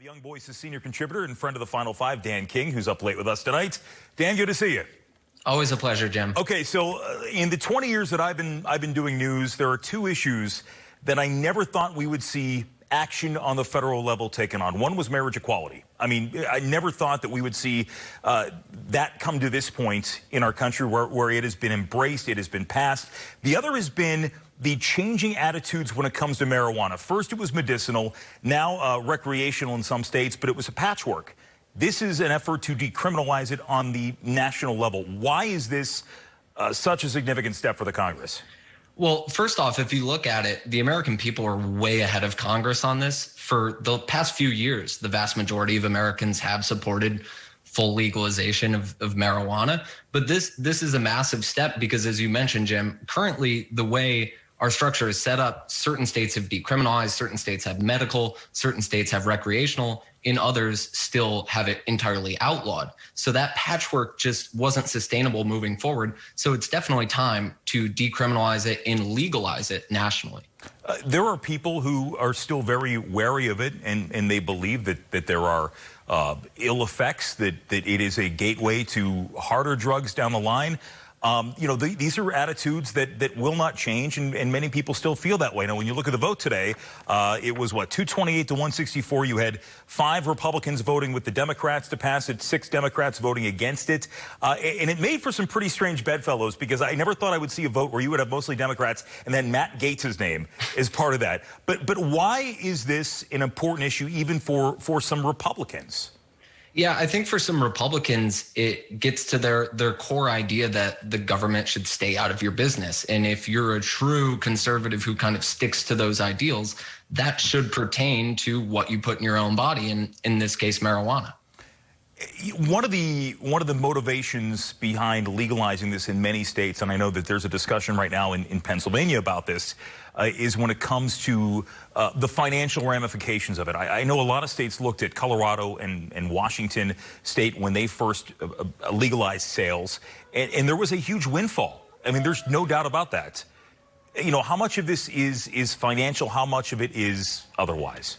The Young Voices senior contributor and friend of the Final Five, Dan King, who's up late with us tonight. Dan, good to see you. Always a pleasure, Jim. Okay, so in the 20 years that I've been doing news, there are two issues that I never thought we would see action on the federal level taken on. One was marriage equality. I mean, I never thought that we would see that come to this point in our country where it has been embraced, it has been passed. The other has been the changing attitudes when it comes to marijuana. First, it was medicinal, now recreational in some states, but it was a patchwork. This is an effort to decriminalize it on the national level. Why is this such a significant step for the Congress? Well, first off, if you look at it, the American people are way ahead of Congress on this. For the past few years, the vast majority of Americans have supported full legalization of marijuana. But this is a massive step because, as you mentioned, Jim, currently the way our structure is set up, certain states have decriminalized, certain states have medical, certain states have recreational, in others still have it entirely outlawed. So that patchwork just wasn't sustainable moving forward. So it's definitely time to decriminalize it and legalize it nationally. There are people who are still very wary of it, and they believe that there are ill effects, that it is a gateway to harder drugs down the line. These are attitudes that will not change, and many people still feel that way. Now, when you look at the vote today, it was, 228 to 164. You had 5 Republicans voting with the Democrats to pass it, 6 Democrats voting against it. And it made for some pretty strange bedfellows, because I never thought I would see a vote where you would have mostly Democrats and then Matt Gaetz's name is part of that. But why is this an important issue even for some Republicans? Yeah, I think for some Republicans, it gets to their core idea that the government should stay out of your business. And if you're a true conservative who kind of sticks to those ideals, that should pertain to what you put in your own body, and in this case, marijuana. One of the motivations behind legalizing this in many states, and I know that there's a discussion right now in Pennsylvania about this, is when it comes to the financial ramifications of it. I know a lot of states looked at Colorado and Washington State when they first legalized sales, and there was a huge windfall. I mean, there's no doubt about that. How much of this is financial? How much of it is otherwise?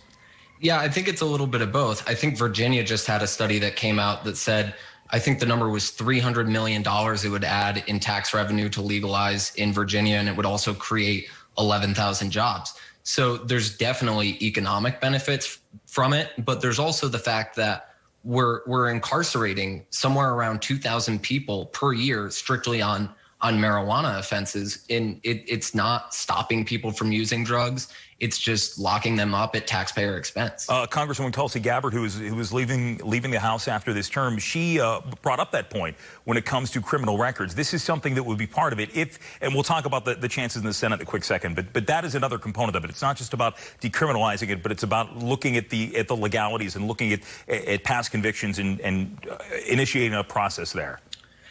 Yeah, I think it's a little bit of both. I think Virginia just had a study that came out that said, I think the number was $300 million it would add in tax revenue to legalize in Virginia, and it would also create 11,000 jobs. So there's definitely economic benefits from it, but there's also the fact that we're incarcerating somewhere around 2,000 people per year strictly on marijuana offenses, and it's not stopping people from using drugs. It's just locking them up at taxpayer expense. Congresswoman Tulsi Gabbard, who was leaving the House after this term, she brought up that point when it comes to criminal records. This is something that would be part of it and we'll talk about the chances in the Senate in a quick second, but that is another component of it. It's not just about decriminalizing it, but it's about looking at the legalities and looking at past convictions and initiating a process there.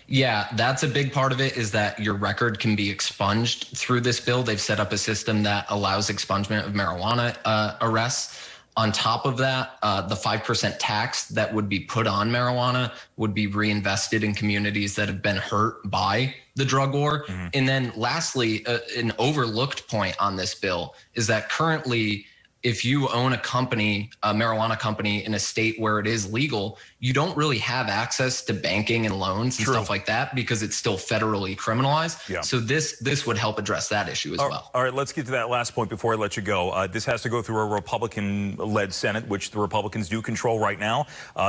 Yeah, that's a big part of it, is that your record can be expunged through this bill. They've set up a system that allows expungement of marijuana arrests. On top of that, the 5% tax that would be put on marijuana would be reinvested in communities that have been hurt by the drug war. Mm-hmm. And then lastly, an overlooked point on this bill is that currently, if you own a marijuana company in a state where it is legal, you don't really have access to banking and loans and stuff like that because it's still federally criminalized. Yeah. So this would help address that issue as well. All right, let's get to that last point before I let you go. This has to go through a Republican-led Senate, which the Republicans do control right now.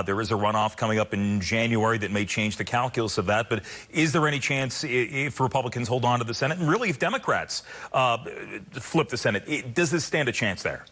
There is a runoff coming up in January that may change the calculus of that. But is there any chance, if Republicans hold on to the Senate, and really if Democrats flip the Senate, does this stand a chance there?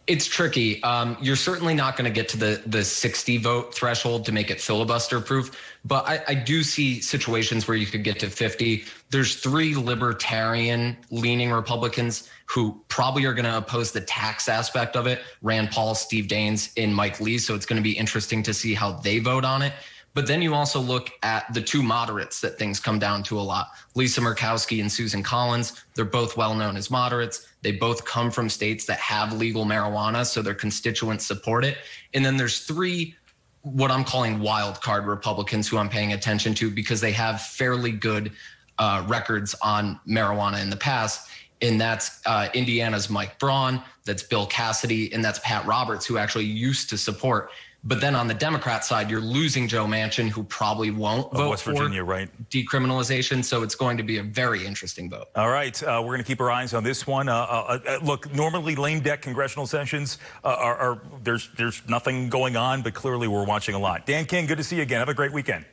It's tricky. You're certainly not going to get to the 60 vote threshold to make it filibuster proof, but I do see situations where you could get to 50. There's 3 libertarian leaning Republicans who probably are going to oppose the tax aspect of it: Rand Paul, Steve Daines, and Mike Lee. So it's going to be interesting to see how they vote on it. But then you also look at the 2 moderates that things come down to a lot: Lisa Murkowski and Susan Collins. They're both well known as moderates. They both come from states that have legal marijuana, so their constituents support it. And then there's 3 what I'm calling wild card Republicans who I'm paying attention to because they have fairly good records on marijuana in the past. and that's Indiana's Mike Braun, that's Bill Cassidy, and that's Pat Roberts, who actually used to support. But then on the Democrat side, you're losing Joe Manchin, who probably won't vote West Virginia, right? Decriminalization. So it's going to be a very interesting vote. All right. We're going to keep our eyes on this one. Look, normally lame duck congressional sessions there's nothing going on, but clearly we're watching a lot. Dan King, good to see you again. Have a great weekend.